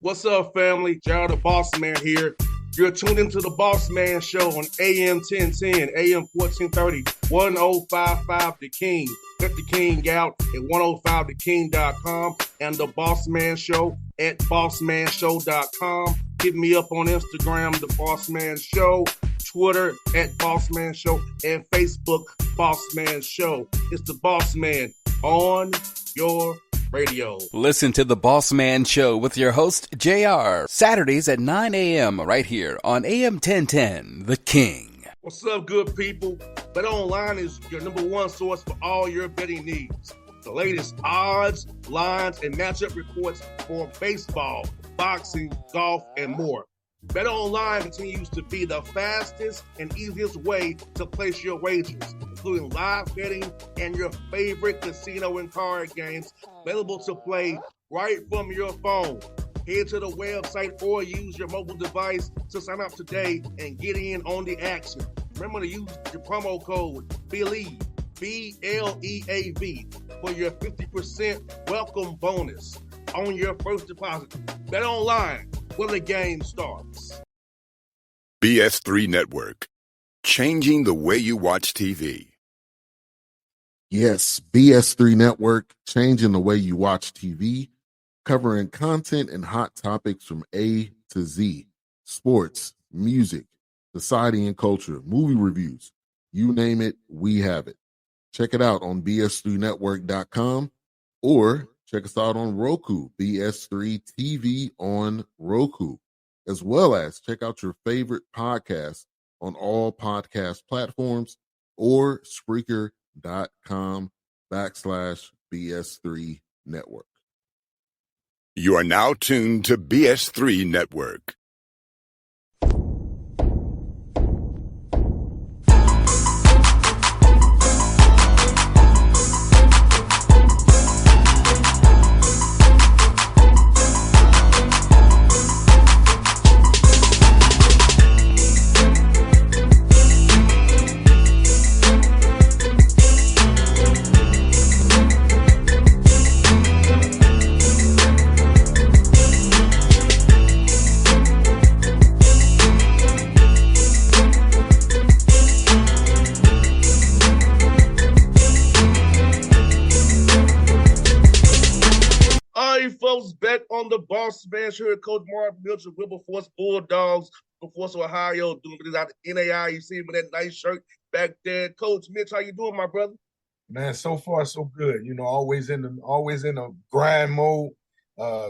What's up, family? Jared the Bossman here. You're tuned into the Bossman Show on AM 1010, AM 1430, 1055 The King. Let the King out at 105theking.com and the Bossman Show at bossmanshow.com. Hit me up on Instagram, The Bossman Show, Twitter at Bossman Show, and Facebook, Bossman Show. It's the Bossman on your radio. Listen to the Bossman Show with your host, JR, Saturdays at 9 a.m. right here on AM 1010, The King. What's up, good people? BetOnline is your number one source for all your betting needs. The latest odds, lines, and matchup reports for baseball, boxing, golf, and more. BetOnline continues to be the fastest and easiest way to place your wagers, including live betting and your favorite casino and card games available to play right from your phone. Head to the website or use your mobile device to sign up today and get in on the action. Remember to use your promo code BELIEVE, BLEAV, for your 50% welcome bonus on your first deposit. BetOnline, where the game starts. BS3 Network, changing the way you watch TV. Yes, BS3 Network, changing the way you watch TV, covering content and hot topics from A to Z, sports, music, society and culture, movie reviews, you name it, we have it. Check it out on bs3network.com or check us out on Roku, BS3 TV on Roku, as well as check out your favorite podcast on all podcast platforms or Spreaker.com/BS3 Network. You are now tuned to BS3 Network. Folks, back on the Bossman Show, Coach Mark Mitchell, Wilberforce Bulldogs, Wilberforce, Ohio, doing this out the NAI. You see him with that nice shirt back there. Coach Mitch, how you doing, my brother? Man, so far so good. You know, always in a grind mode,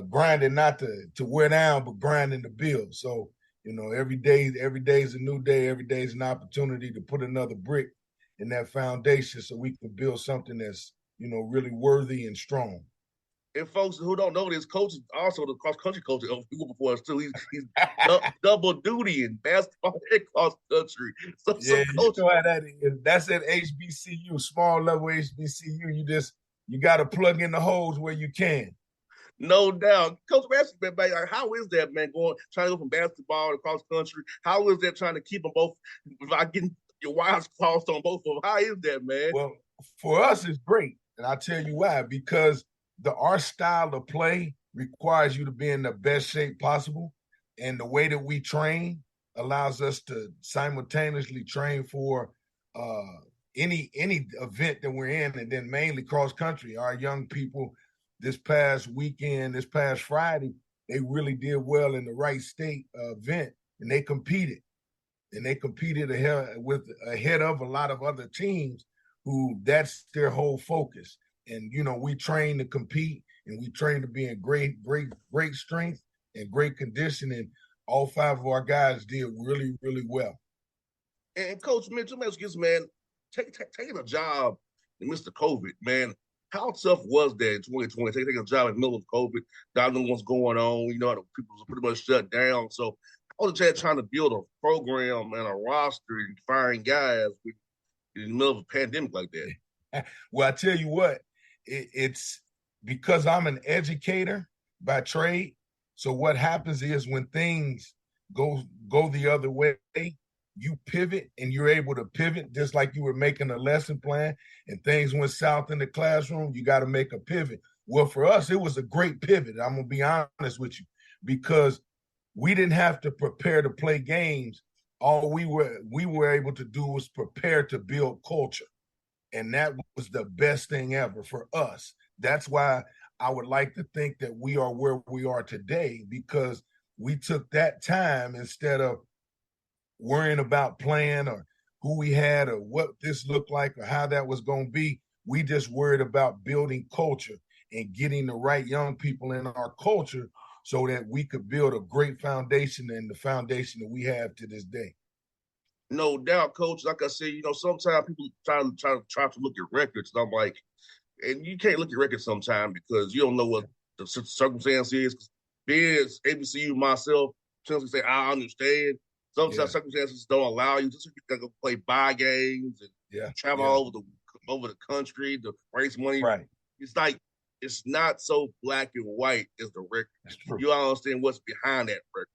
grinding not to wear down, but grinding to build. So, you know, every day is a new day. Every day is an opportunity to put another brick in that foundation so we can build something that's, you know, really worthy and strong. And folks who don't know this, Coach is also the cross-country coach of Wilberforce, too. He's double duty in basketball and cross-country. So, Coach, you know how that is. That's at HBCU, small level HBCU. You got to plug in the holes where you can. No doubt. Coach, man, how is that, man, trying to go from basketball to cross-country? How is that trying to keep them both, without getting your wires crossed on both of them? How is that, man? Well, for us, it's great. And I'll tell you why. Because our style of play requires you to be in the best shape possible. And the way that we train allows us to simultaneously train for any event that we're in, and then mainly cross country. Our young people this past Friday, they really did well in the Wright State event, and they competed. And they competed ahead of a lot of other teams who that's their whole focus. And, you know, we train to compete, and we train to be in great strength and great condition. And all five of our guys did really, really well. And Coach Mitch, man, taking a job in Mr. COVID, man, how tough was that in 2020? Taking a job in the middle of COVID, not knowing what's going on, you know, people were pretty much shut down. So I was just trying to build a program and a roster and find guys in the middle of a pandemic like that. Well, I tell you what, it's because I'm an educator by trade. So what happens is when things go the other way, you pivot, and you're able to pivot just like you were making a lesson plan, and things went south in the classroom. You got to make a pivot. Well, for us, it was a great pivot. I'm going to be honest with you. because we didn't have to prepare to play games. All we were able to do was prepare to build culture. And that was the best thing ever for us. That's why I would like to think that we are where we are today, because we took that time instead of worrying about playing or who we had or what this looked like or how that was going to be. We just worried about building culture and getting the right young people in our culture so that we could build a great foundation, and the foundation that we have to this day. No doubt, Coach. Like I said, sometimes people try to look at records, and I'm like, and you can't look at records sometimes because you don't know what the circumstance is. Being ABCU myself, sometimes say I understand. Sometimes circumstances don't allow you. Just you can go play buy games and travel all over the country to raise money. Right. It's like it's not so black and white as the record. That's true. You understand what's behind that record.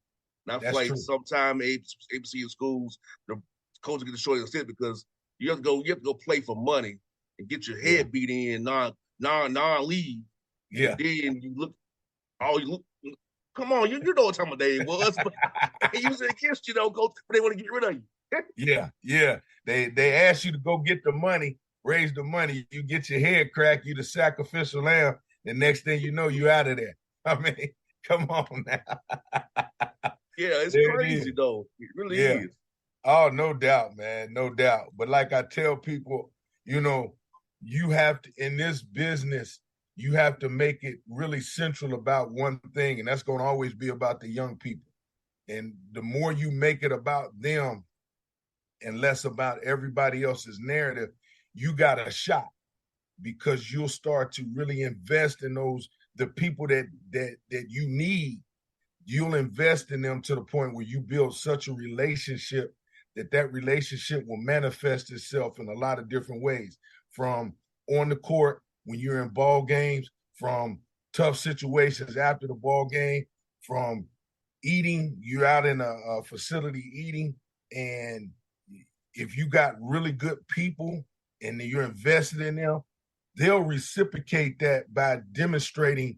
And I feel like true. sometimes ABCU schools, the coaches get the short end of the stick because you have to go play for money and get your head beat in non-league. Yeah. And then you look. Come on, you know what time of day it was. But they use it against you, coach. They want to get rid of you. Yeah. They ask you to go get the money, raise the money. You get your head cracked, you the sacrificial lamb. The next thing you know, you out of there. I mean, come on now. Yeah, it's crazy though. It really is. Oh, no doubt, man. No doubt. But like I tell people, you have to, in this business, you have to make it really central about one thing, and that's going to always be about the young people. And the more you make it about them and less about everybody else's narrative, you got a shot, because you'll start to really invest in the people that you need. You'll invest in them to the point where you build such a relationship that relationship will manifest itself in a lot of different ways, from on the court when you're in ball games, from tough situations after the ball game, from eating, you're out in a facility eating, and if you got really good people and you're invested in them, they'll reciprocate that by demonstrating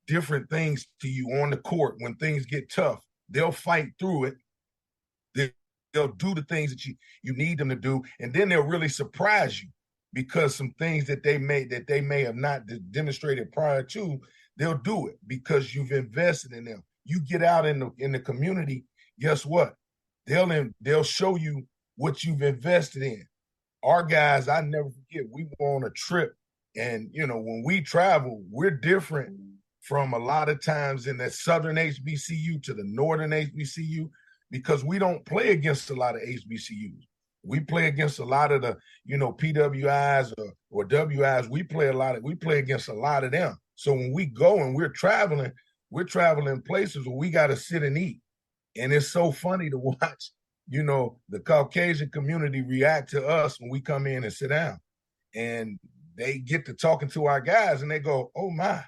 different things to you on the court. When things get tough, they'll fight through it. They'll do the things that you need them to do, and then they'll really surprise you, because some things that they may have not demonstrated prior to, they'll do it because you've invested in them. You get out in the community, guess what? They'll show you what you've invested in. Our guys, I never forget, we were on a trip, and when we travel, we're different from a lot of times in the southern HBCU to the northern HBCU, because we don't play against a lot of HBCUs. We play against a lot of the, PWIs or WIs. We play against a lot of them. So when we go and we're traveling places where we got to sit and eat. And it's so funny to watch, the Caucasian community react to us when we come in and sit down. And they get to talking to our guys and they go, "Oh my."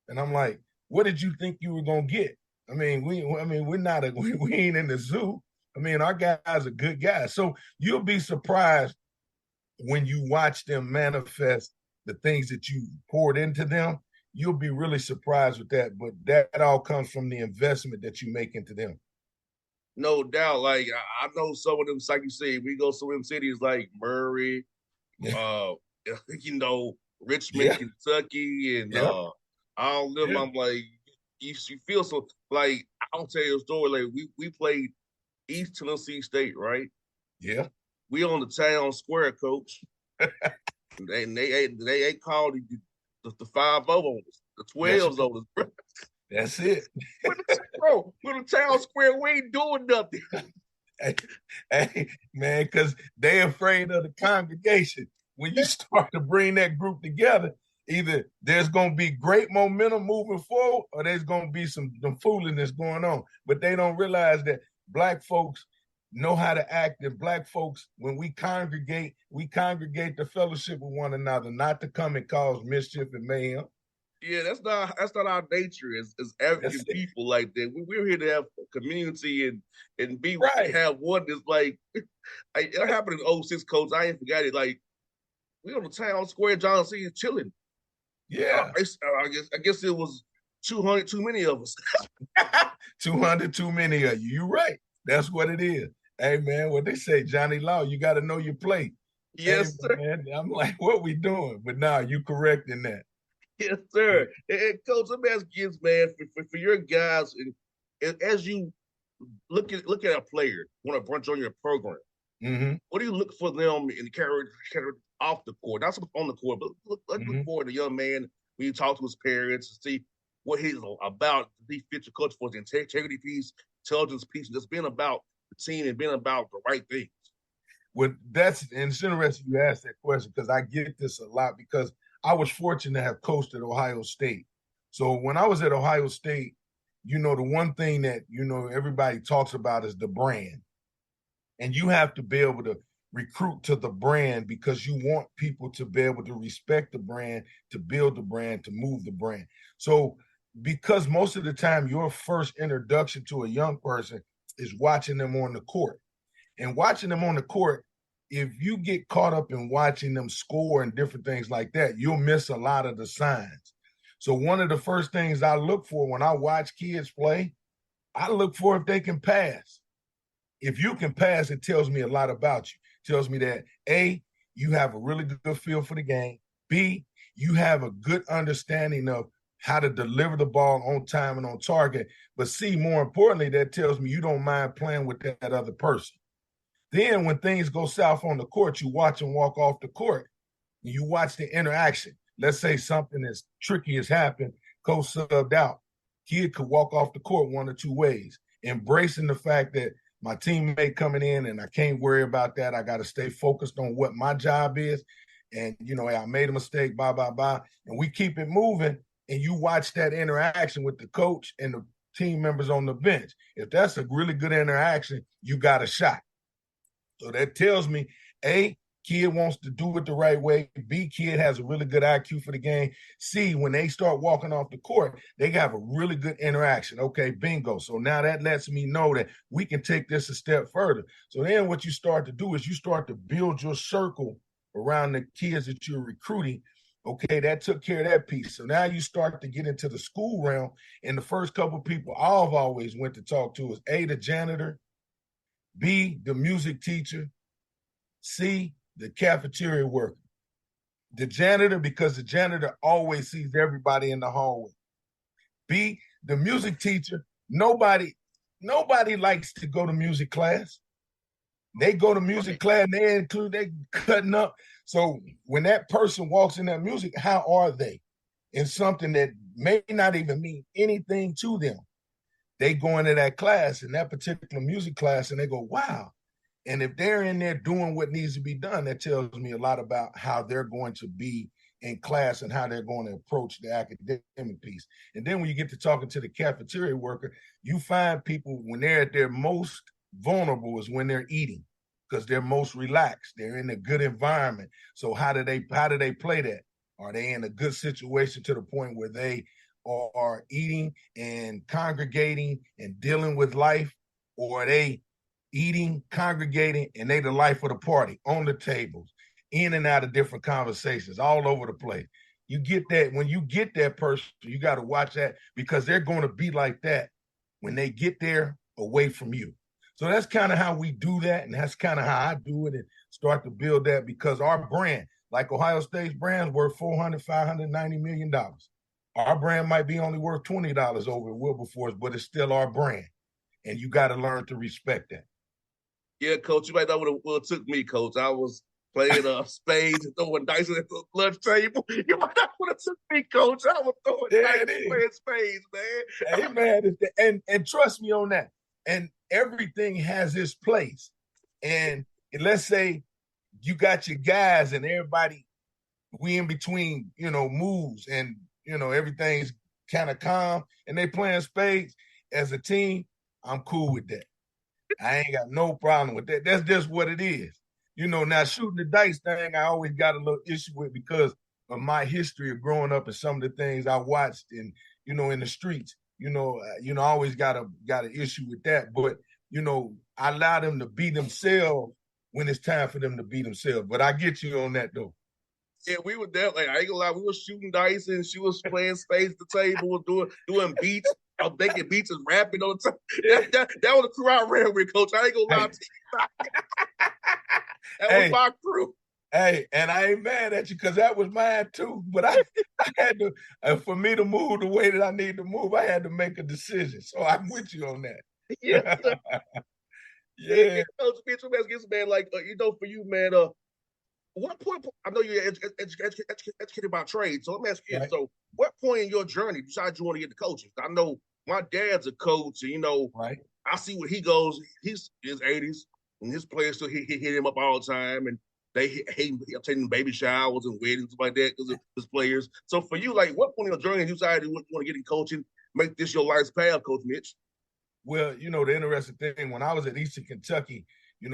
And I'm like, "What did you think you were going to get?" We're not we ain't in the zoo. Our guys are good guys. So you'll be surprised when you watch them manifest the things that you poured into them. You'll be really surprised with that. But that all comes from the investment that you make into them. No doubt. Like I know some of them, like you said, we go to some of them cities like Murray, Richmond, Kentucky, and all of them. I'm like, you feel so like, I'll tell you a story. Like we played East Tennessee State, right? Yeah. We on the town square, coach. they called the 5-0 on us, the 12s on us, bro. That's it. We're the town square. We ain't doing nothing. Hey, man, because they're afraid of the congregation. When you start to bring that group together, either there's going to be great momentum moving forward, or there's going to be some foolishness going on. But they don't realize that Black folks know how to act, and Black folks, when we congregate the fellowship with one another, not to come and cause mischief and mayhem. Yeah, that's not our nature as African people like that. We're here to have a community and be right. Have one that's like, it happened in 06, coach. I ain't forgot it. Like, we on the town square, John C. is chilling. Yeah. I guess it was 200 too many of us. 200 too many of you. You're right. That's what it is. Hey, man, what they say, Johnny Law, you got to know your plate. Yes, hey, sir. Man, I'm like, what we doing? But now you correct in that. Yes, sir. And Coach, let me ask you this, man, for your guys, and as you look at a player want to brunch on your program, what do you look for them in the character off the court? Not so much on the court, but look for the young man when you talk to his parents to see what he's about. He fits your culture for his integrity piece, intelligence piece, and just being about the team and being about the right things. Well, it's interesting you asked that question because I get this a lot because I was fortunate to have coached at Ohio State. So when I was at Ohio State, the one thing that, everybody talks about is the brand. And you have to be able to recruit to the brand because you want people to be able to respect the brand, to build the brand, to move the brand. So because most of the time your first introduction to a young person is watching them on the court. And watching them on the court, if you get caught up in watching them score and different things like that, you'll miss a lot of the signs. So one of the first things I look for when I watch kids play, I look for if they can pass. If you can pass, it tells me a lot about you. It tells me that, A, you have a really good feel for the game. B, you have a good understanding of how to deliver the ball on time and on target. But C, more importantly, that tells me you don't mind playing with that other person. Then when things go south on the court, you watch them walk off the court. And you watch the interaction. Let's say something as tricky has happened, coach subbed out. Kid could walk off the court one or two ways, embracing the fact that my teammate coming in and I can't worry about that. I got to stay focused on what my job is. And, I made a mistake, blah, blah, blah. And we keep it moving. And you watch that interaction with the coach and the team members on the bench. If that's a really good interaction, you got a shot. So that tells me, A, kid wants to do it the right way. B, kid has a really good IQ for the game. C, when they start walking off the court, they have a really good interaction. Okay, bingo. So now that lets me know that we can take this a step further. So then what you start to do is you start to build your circle around the kids that you're recruiting. Okay, that took care of that piece. So now you start to get into the school realm. And the first couple of people I've always went to talk to is A, the janitor, B, the music teacher, C, the cafeteria worker. The janitor, because the janitor always sees everybody in the hallway. B, the music teacher, nobody likes to go to music class. They go to music class and they cutting up. So when that person walks in that music, how are they? In something that may not even mean anything to them. They go into that class, in that particular music class, and they go, wow. And if they're in there doing what needs to be done, that tells me a lot about how they're going to be in class and how they're going to approach the academic piece. And then when you get to talking to the cafeteria worker, you find people when they're at their most vulnerable is when they're eating because they're most relaxed. They're in a good environment. So how do they play that? Are they in a good situation to the point where they are eating and congregating and dealing with life, or are they eating, congregating, and they the life of the party on the tables, in and out of different conversations, all over the place? You get that when you get that person, you got to watch that because they're going to be like that when they get there away from you. So that's kind of how we do that, and that's kind of how I do it and start to build that because our brand, like Ohio State's brand's worth $590 million. Our brand might be only worth $20 over at Wilberforce, but it's still our brand. And you got to learn to respect that. Yeah, Coach, you might not would have took me, Coach. I was playing spades and throwing dice at the lunch table. You might not would have took me, Coach. I was throwing dice and playing spades, man. Hey, man, and trust me on that. And everything has its place. And let's say you got your guys and everybody, we in between, moves and, everything's kind of calm and they playing spades as a team, I'm cool with that. I ain't got no problem with that. That's just what it is. Now shooting the dice thing, I always got a little issue with because of my history of growing up and some of the things I watched in the streets. I always got an issue with that. But, I allow them to be themselves when it's time for them to be themselves. But I get you on that, though. Yeah, we were there. Like, I ain't gonna lie, we were shooting dice and she was playing space at the table, doing beats. I was making beats and rapping on the time. That was the crew I ran with, Coach. I ain't gonna lie to you. That was my crew. Hey, and I ain't mad at you because that was mine too. But I had to, for me to move the way that I need to move, I had to make a decision. So I'm with you on that. Yeah. Yeah. Coach, man, like, for you, man, what point, I know you're educated by trade, so let me ask you, so what point in your journey decided you want to get to coaching? I know my dad's a coach, and, I see where he goes. He's in his 80s, and his players still hit him up all the time, and they hate taking baby showers and weddings, stuff like that, because of his players. So for you, like, what point in your journey you decided you want to get in coaching, make this your life's path, Coach Mitch? Well, the interesting thing, when I was at Eastern Kentucky,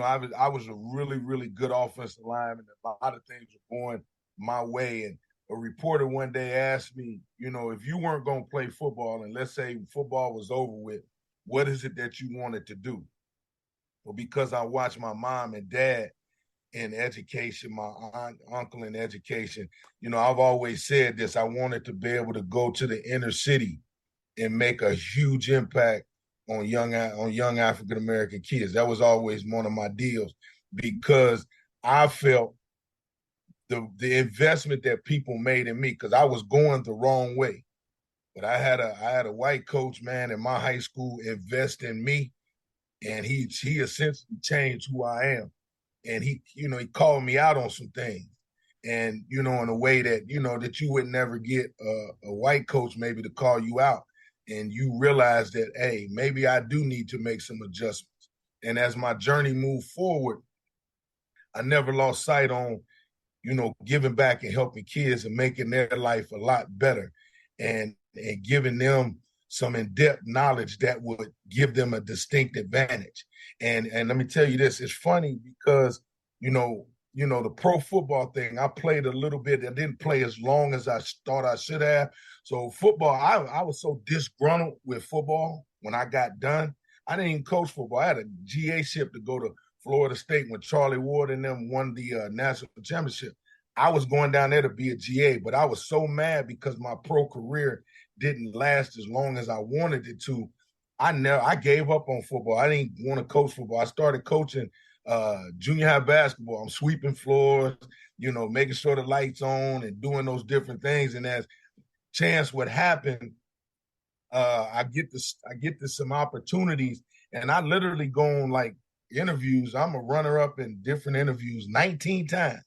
I was a really, really good offensive lineman. A lot of things were going my way. And a reporter one day asked me, if you weren't going to play football, and let's say football was over with, what is it that you wanted to do? Well, because I watched my mom and dad in education, my aunt, uncle in education, I've always said this. I wanted to be able to go to the inner city and make a huge impact on young African American kids. That was always one of my deals, because I felt the investment that people made in me, because I was going the wrong way. But I had a white coach, man, in my high school invest in me, and he essentially changed who I am. And he called me out on some things, and in a way that that you would never get a white coach maybe to call you out. And you realize that, hey, maybe I do need to make some adjustments. And as my journey moved forward, I never lost sight on, giving back and helping kids and making their life a lot better, and giving them some in-depth knowledge that would give them a distinct advantage. And let me tell you this, it's funny because, the pro football thing, I played a little bit. I didn't play as long as I thought I should have. So football, I was so disgruntled with football when I got done. I didn't even coach football. I had a GA ship to go to Florida State when Charlie Ward and them won the national championship. I was going down there to be a GA, but I was so mad because my pro career didn't last as long as I wanted it to. I gave up on football. I didn't want to coach football. I started coaching junior high basketball. I'm sweeping floors, making sure the lights on and doing those different things. And as chance would happen, I get to some opportunities, and I literally go on like interviews. I'm a runner-up in different interviews 19 times.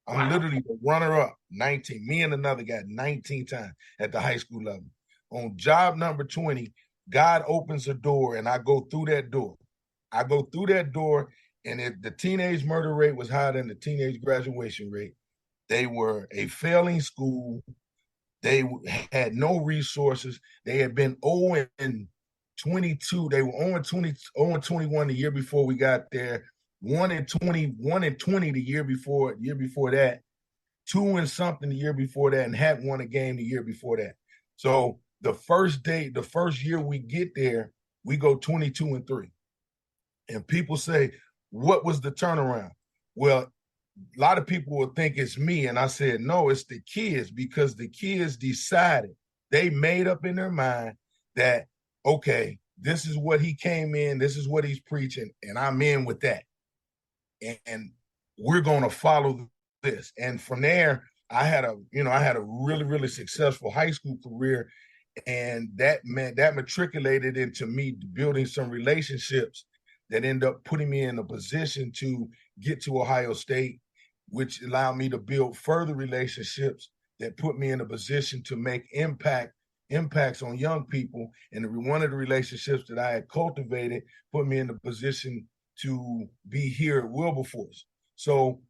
I'm literally the runner-up 19. Me and another guy 19 times at the high school level. On job number 20, God opens a door, and I go through that door. And if the teenage murder rate was higher than the teenage graduation rate, they were a failing school. They had no resources. They had been 0-22. They were 0-21 the year before we got there. 1-20 the year before that. 2-something the year before that, and hadn't won a game the year before that. So the first year we get there, we go 22-3. And people say, what was the turnaround? Well, a lot of people will think it's me. And I said, no, it's the kids, because the kids decided, they made up in their mind that, okay, this is what he came in, this is what he's preaching, and I'm in with that. And we're going to follow this. And from there, I had a really, really successful high school career. And that matriculated into me building some relationships that end up putting me in a position to get to Ohio State, which allowed me to build further relationships that put me in a position to make impacts on young people. And one of the relationships that I had cultivated put me in a position to be here at Wilberforce. So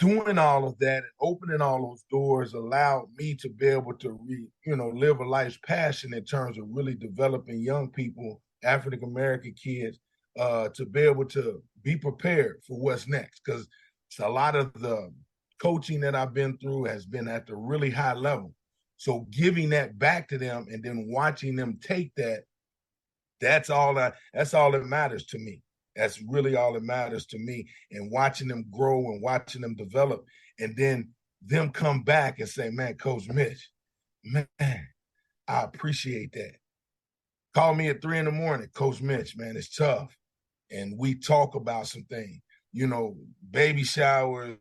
doing all of that and opening all those doors allowed me to be able to live a life's passion in terms of really developing young people, African American kids, to be able to be prepared for what's next. Because a lot of the coaching that I've been through has been at the really high level. So giving that back to them and then watching them take that, that's all that matters to me. That's really all that matters to me, and watching them grow and watching them develop. And then them come back and say, man, Coach Mitch, man, I appreciate that. Call me at 3 a.m, Coach Mitch, man, it's tough. And we talk about some things, baby showers,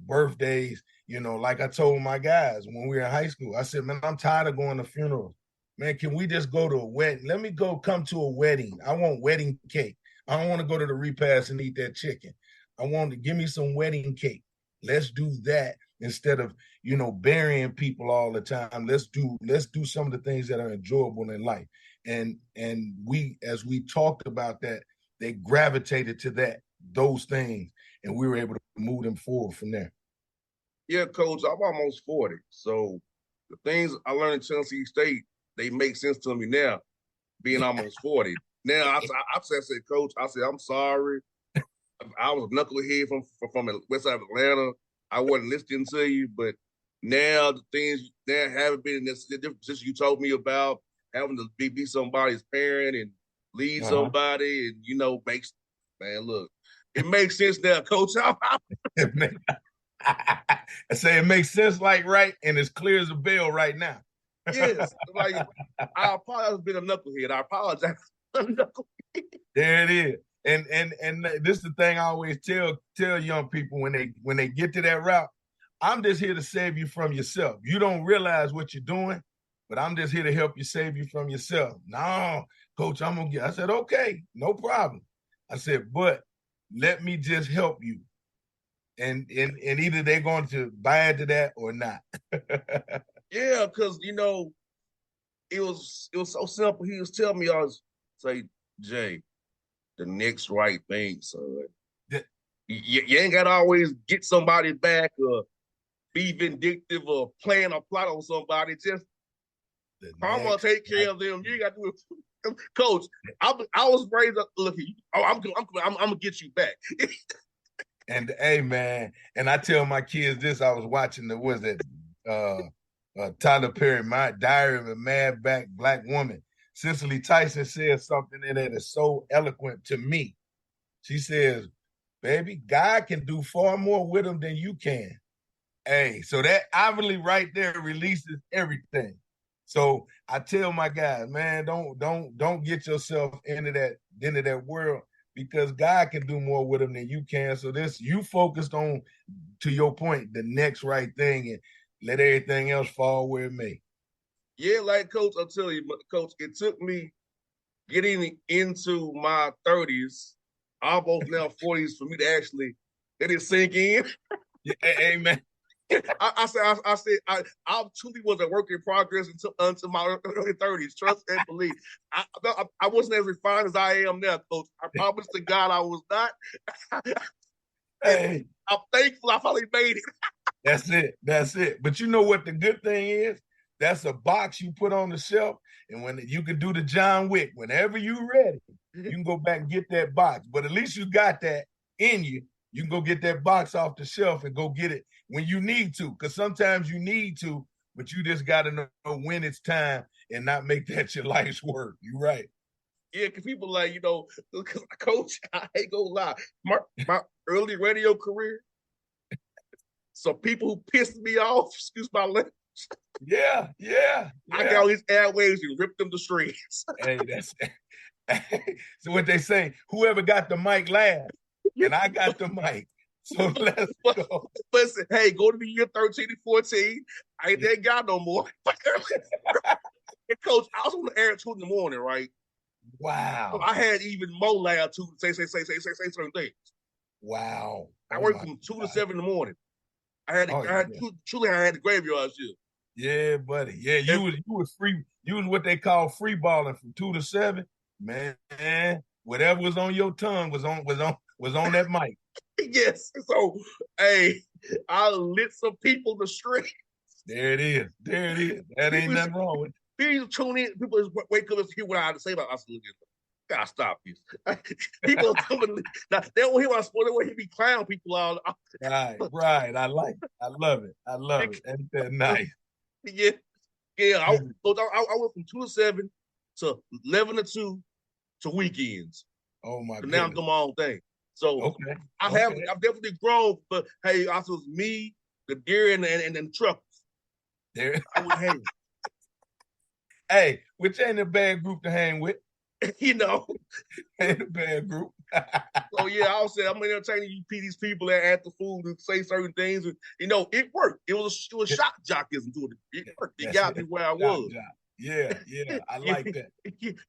birthdays, like I told my guys when we were in high school, I said, man, I'm tired of going to funerals. Man, can we just go to a wedding? Let me come to a wedding. I want wedding cake. I don't want to go to the repast and eat that chicken. I want to give me some wedding cake. Let's do that instead of, burying people all the time. Let's do some of the things that are enjoyable in life. And we, as we talked about that, they gravitated to those things, and we were able to move them forward from there. Yeah, Coach, I'm almost 40. So the things I learned in Tennessee State, they make sense to me now, being almost 40. Now, I said, Coach, I'm sorry. I was a knucklehead from the west side of Atlanta. I wasn't listening to you, but now the things that haven't been in this different position you told me about, having to be somebody's parent and lead somebody, and makes, man, look, it makes sense now, Coach. I say it makes sense, right, and as clear as a bell right now. Yes, I apologize for being a knucklehead. I apologize. There it is. And this is the thing I always tell young people when they get to that route. I'm just here to save you from yourself. You don't realize what you're doing, but I'm just here to help you save you from yourself. No, Coach, I'm gonna get. I said, okay, no problem. I said, but let me just help you. And either they're going to buy into that or not. Yeah, because it was so simple. He was telling me, I was say, Jay, the next right thing, son. You ain't gotta always get somebody back or be vindictive or plan a plot on somebody. Just I'm gonna take care of them. You ain't gotta do it. Coach, I was raised up. Look, I'm gonna get you back. And hey, man, and I tell my kids this. I was watching Tyler Perry, My Diary of a Mad Black Woman. Cicely Tyson says something in that is so eloquent to me. She says, baby, God can do far more with them than you can. Hey, so that obviously right there releases everything. So I tell my guys, man, don't get yourself into that world, because God can do more with them than you can. So you focused on, to your point, the next right thing, and let everything else fall where it may. Yeah, like Coach, I'll tell you, Coach, it took me getting into my 30s, almost now 40s, for me to actually let it sink in. Yeah, amen. I said I truly was a work in progress until my early 30s. Trust and believe. I wasn't as refined as I am now, Coach. I promise to God I was not. Hey, I'm thankful I finally made it. That's it. But you know what the good thing is? That's a box you put on the shelf, and when you can do the John Wick, whenever you're ready, you can go back and get that box. But at least you got that in you. You can go get that box off the shelf and go get it when you need to, because sometimes you need to, but you just got to know when it's time and not make that your life's work. You're right. Yeah, because people Coach, I ain't gonna lie. My early radio career, some people who pissed me off, excuse my language. Yeah. I got all these airwaves and ripped them to shreds. Hey, that's so what they say, whoever got the mic last, and I got the mic. So let's go. Listen, hey, go to the year 13 and 14. I ain't that guy no more. And Coach, I was on the air at 2 in the morning, right? Wow. So I had even more loud to say certain things. Wow. I worked from 2 to 7 in the morning. I had the graveyard shift. Yeah, buddy. Yeah, you was free. You was what they call free balling from 2 to 7. Man, whatever was on your tongue was on that mic. Yes. So, hey, I lit some people the street. There it is. That ain't nothing wrong with it. People tune in. People just wake up and hear what I had to say about us. Gotta stop this. People coming. Now, they don't hear what I'm supposed to. They want to hear me clown people all. Right. I like it. I love it. Ain't that nice? Yeah. I went from 2 to 7 to 11 to 2 to weekends. Oh my God. Now I'm doing my own thing. So okay. I've definitely grown, but hey, also it's me the deer and the truckers. There. I would hang. Hey, which ain't a bad group to hang with. You know. Ain't a bad group. So yeah, I was saying I'm entertaining these people at the food and say certain things. And, you know, it worked. It was shock jockism to it. It worked. It got me where I was. Yeah, I like that.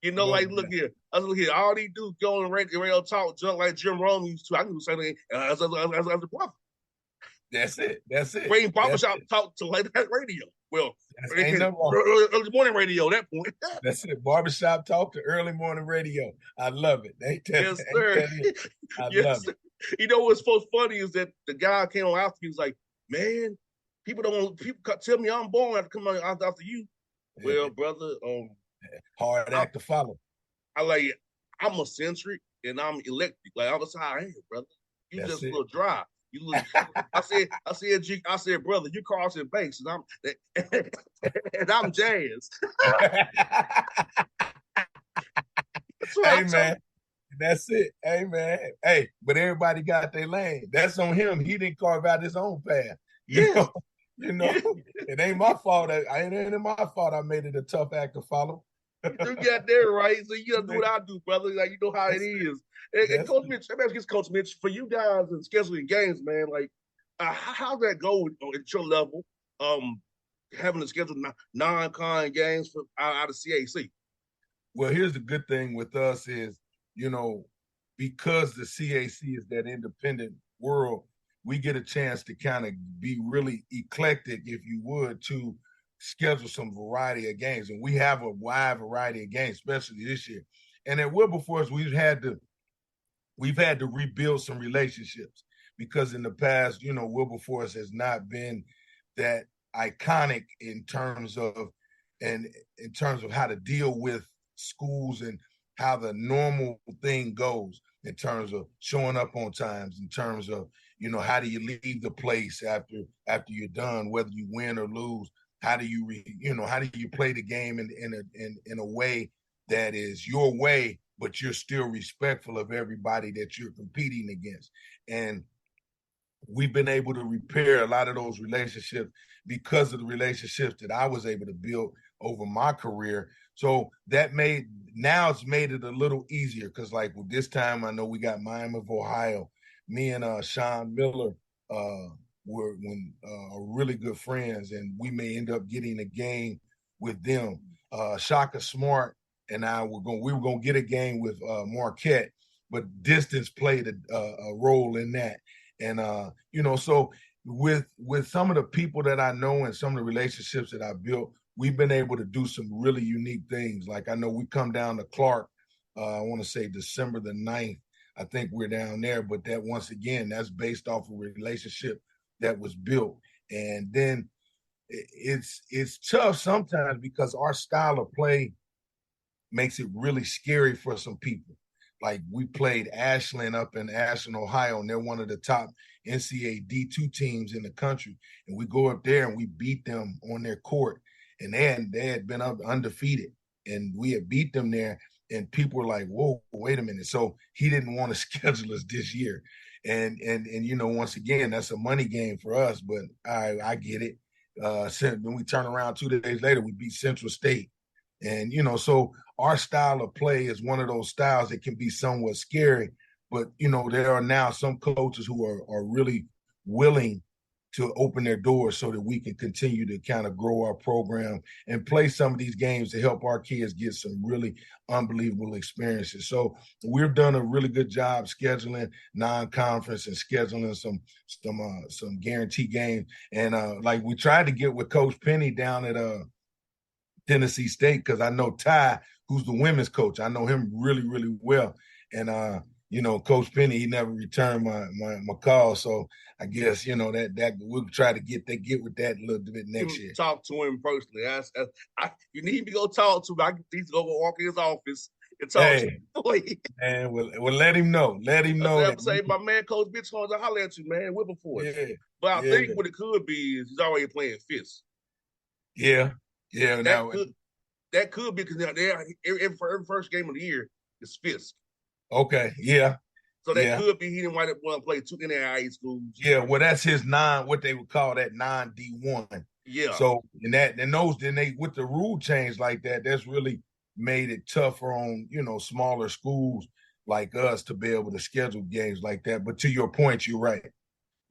You know, like look here. All these dudes go on radio talk junk like Jim Rome used to. I can do the same thing as a brother. That's it. Bring barbershop talk to like that radio. Well, ain't nothing wrong. Early morning radio at that point. That's it. Barbershop talk to early morning radio. I love it. Yes, sir. I love it. You know what's so funny is that the guy came on after me. He was like, man, people tell me I'm born to come on after you. Well, brother, hard act to follow. I'm eccentric and I'm electric. Like that's how I am, brother. You just a little dry. You look. I said, brother, you Carson Banks, and I'm Jazz. Hey man, that's it. Hey man, hey, but everybody got their lane. That's on him. He didn't carve out his own path. You know, it ain't my fault. It ain't my fault. I made it a tough act to follow. You got that right. So you gotta do what I do, brother. Like you know how it is. And Coach Mitch, let me ask Coach Mitch, for you guys and scheduling games, man, like how's that go at your level? Having to schedule non-con games for out of CAC. Well, here's the good thing with us is, you know, because the CAC is that independent world, we get a chance to kind of be really eclectic, if you would, to schedule some variety of games. And we have a wide variety of games, especially this year. And at Wilberforce, we've had to rebuild some relationships because in the past, you know, Wilberforce has not been that iconic in terms of how to deal with schools and how the normal thing goes in terms of showing up on times, in terms of, you know, how do you leave the place after you're done, whether you win or lose, how do you play the game in a way that is your way, but you're still respectful of everybody that you're competing against. And we've been able to repair a lot of those relationships because of the relationships that I was able to build over my career. So it's made it a little easier because like with this time, I know we got Miami of Ohio. Me and Sean Miller were really good friends, and we may end up getting a game with them. Shaka Smart and I we were gonna get a game with Marquette, but distance played a role in that. And you know, so with some of the people that I know and some of the relationships that I built, we've been able to do some really unique things. Like I know we come down to Clark, I want to say December the 9th. I think we're down there, but that once again, that's based off of a relationship that was built. And then it's tough sometimes because our style of play makes it really scary for some people. Like we played Ashland up in Ashland, Ohio, and they're one of the top NCAA D2 teams in the country. And we go up there and we beat them on their court. And they had been up undefeated. And we had beat them there. And people were like, whoa, wait a minute. So he didn't want to schedule us this year. And you know, once again, that's a money game for us, but I get it. Then we turn around 2 days later, we beat Central State. And, you know, so our style of play is one of those styles that can be somewhat scary. But, you know, there are now some coaches who are really willing to open their doors so that we can continue to kind of grow our program and play some of these games to help our kids get some really unbelievable experiences. So we've done a really good job scheduling non-conference and scheduling some guaranteed games. And like we tried to get with Coach Penny down at Tennessee State, because I know Ty, who's the women's coach, I know him really, really well. And you know, Coach Penny, he never returned my call. So I guess, you know, that we'll try to get with that a little bit next year. Talk to him personally. You need to go talk to him. I need to go walk in his office and talk to him. Man, we'll let him know. Let him know. I say, my man, Coach Bitch, I'll holler at you, man. Wilberforce. Yeah. But I think what it could be is he's already playing fist. Yeah. That could be because every first game of the year is Fisk. Okay, yeah. So that could be he didn't want to play 2 NAIA schools. Yeah, well, that's his what they would call that non-D1. Yeah. So with the rule change like that, that's really made it tougher on, smaller schools like us to be able to schedule games like that. But to your point, you're right.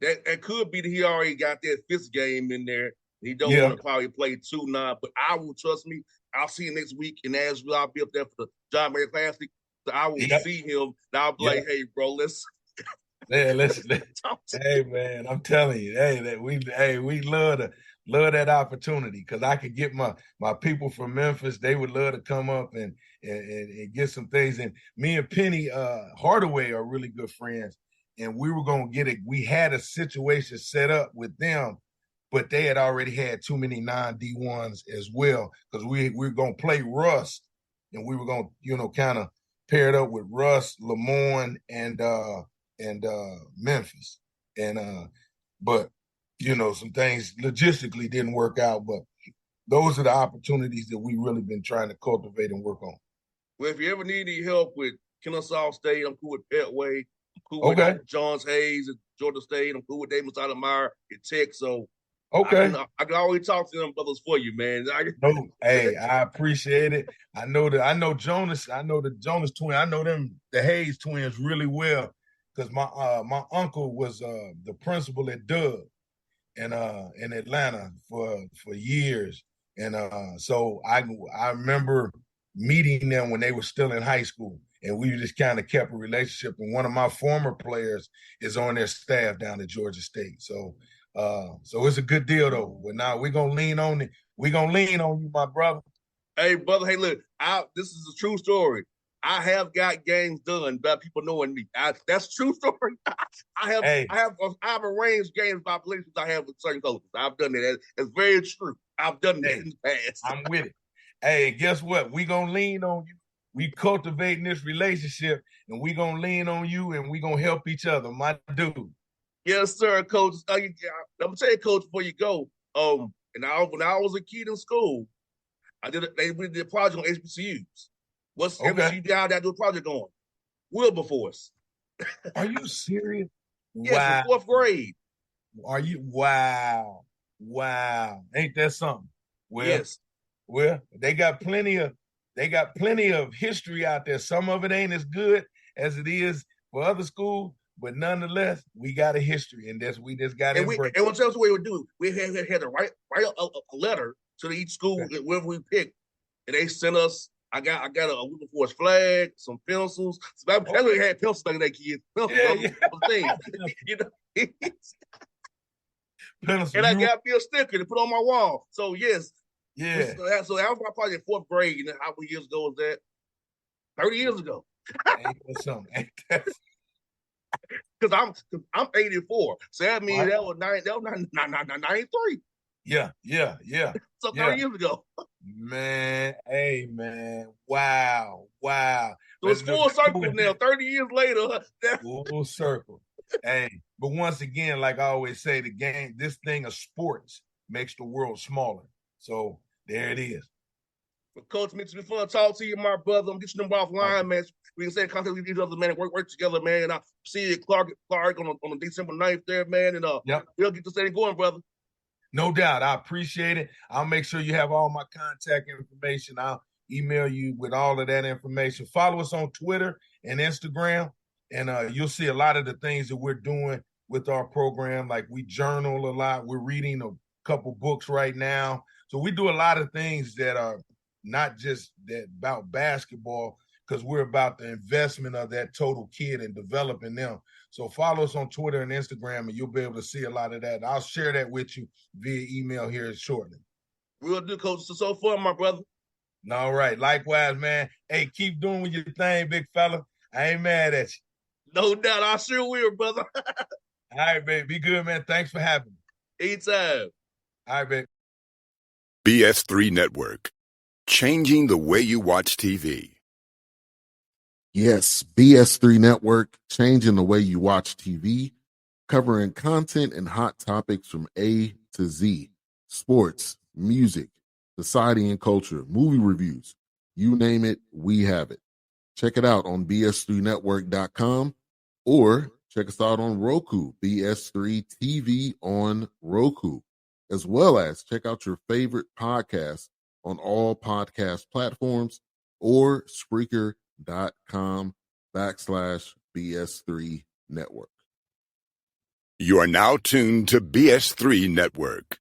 That could be that he already got that 5th game in there. He don't want to probably play 2-9, but I will, trust me, I'll see you next week in Nashville. I'll be up there for the John Mayer Classic. So I will see him. And I'll be like, hey, bro, let's hey, man, I'm telling you, we love that opportunity, because I could get my people from Memphis. They would love to come up and get some things. And me and Penny Hardaway are really good friends, and we were going to get it. We had a situation set up with them, but they had already had too many non-D1s as well, because we were going to play Russ, and we were going to, kind of pair it up with Russ, Lemoyne, and Memphis. And but some things logistically didn't work out, but those are the opportunities that we really been trying to cultivate and work on. Well, if you ever need any help with Kennesaw State, I'm cool with Petway. I'm cool with Johns Hayes at Georgia State. I'm cool with David Stoudemire at Tech. So I can always talk to them brothers for you, man. Hey, I appreciate it. I know the Jonas twins. I know the Hayes twins really well, because my uncle was the principal at Doug in Atlanta for years. And so I remember meeting them when they were still in high school, and we just kind of kept a relationship. And one of my former players is on their staff down at Georgia State. So it's a good deal though. But now we're gonna lean on it. We're gonna lean on you, my brother. Hey, brother. Hey, look, this is a true story. I have got games done by people knowing me. That's a true story. I have arranged games by places I have with certain coaches. I've done that. It's very true. I've done that in the past. I'm with it. Hey, guess what? We gonna lean on you. We cultivating this relationship, and we gonna lean on you, and we gonna help each other, my dude. Yes, sir, Coach. I'm gonna tell you, Coach, before you go. When I was a kid in school, we did a project on HBCUs. What's HBCU down there do a project on? Wilberforce. Are you serious? Yes, wow. 4th grade. Are you? Wow. Ain't that something? Well, yes. Well, they got plenty of history out there. Some of it ain't as good as it is for other schools, but nonetheless, we got a history, and we just got to embrace. And what else we would do? We had to write a letter to each school, wherever we picked, and they sent us. I got a Wilberforce flag, some pencils. That's what we had pencils like that, kids. Pencils. And I got me a sticker to put on my wall. So yes. Yeah. So that was my project in 4th grade. How many years ago was that? 30 years ago. Ain't that something? Because I'm 84. So that means that was 93. Yeah. So 30 years ago. Man, hey, man. Wow. So it's full circle now, 30 years later. Full circle. Hey, but once again, like I always say, this thing of sports makes the world smaller. So there it is. Well, Coach Mitch, it's been fun to talk to you, my brother. I'm getting them offline, man. We can stay in contact with each other, man, and work together, man. And I'll see you at Clark on December 9th there, man. And we'll get this thing going, brother. No doubt. I appreciate it. I'll make sure you have all my contact information. I'll email you with all of that information. Follow us on Twitter and Instagram, and you'll see a lot of the things that we're doing with our program. Like, we journal a lot. We're reading a couple books right now. So we do a lot of things that are not just about basketball, because we're about the investment of that total kid and developing them. So follow us on Twitter and Instagram, and you'll be able to see a lot of that. I'll share that with you via email here shortly. We'll do, Coach. So fun, my brother. All right. Likewise, man. Hey, keep doing your thing, big fella. I ain't mad at you. No doubt. I sure will, brother. All right, babe. Be good, man. Thanks for having me. Anytime. All right, babe. BS3 Network. Changing the way you watch TV. Yes, BS3 Network, changing the way you watch TV, covering content and hot topics from A to Z, sports, music, society and culture, movie reviews, you name it, we have it. Check it out on bs3network.com. Or check us out on Roku, BS3 TV on Roku, as well as check out your favorite podcasts on all podcast platforms or Spreaker.com/BS3 Network. You are now tuned to BS3 Network.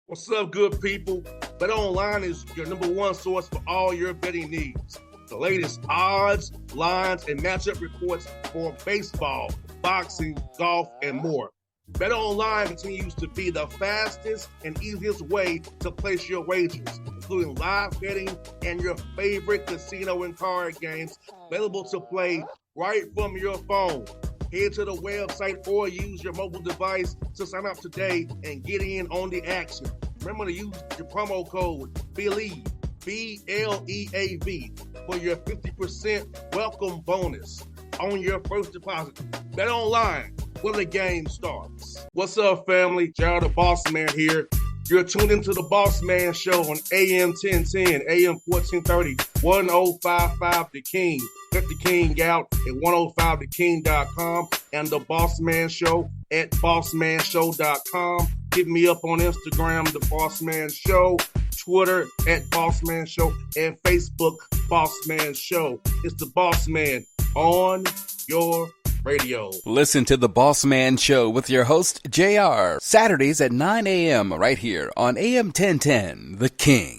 What's up, good people? BetOnline is your number one source for all your betting needs. The latest odds, lines, and matchup reports for baseball, boxing, golf, and more. BetOnline continues to be the fastest and easiest way to place your wagers, including live betting and your favorite casino and card games available to play right from your phone. Head to the website or use your mobile device to sign up today and get in on the action. Remember to use your promo code BELIEVE, BLEAV, for your 50% welcome bonus on your first deposit. Bet online when the game starts. What's up, family? Jared the Bossman here. You're tuned into the Bossman Show on AM 1010, AM 1430, 1055 The King. Check The King out at 105theking.com and the Bossman Show at bossmanshow.com. Hit me up on Instagram, The Bossman Show, Twitter at Bossman Show, and Facebook, Bossman Show. It's the Bossman on your radio. Listen to The Bossman Show with your host, JR, Saturdays at 9 a.m. right here on AM 1010, The King.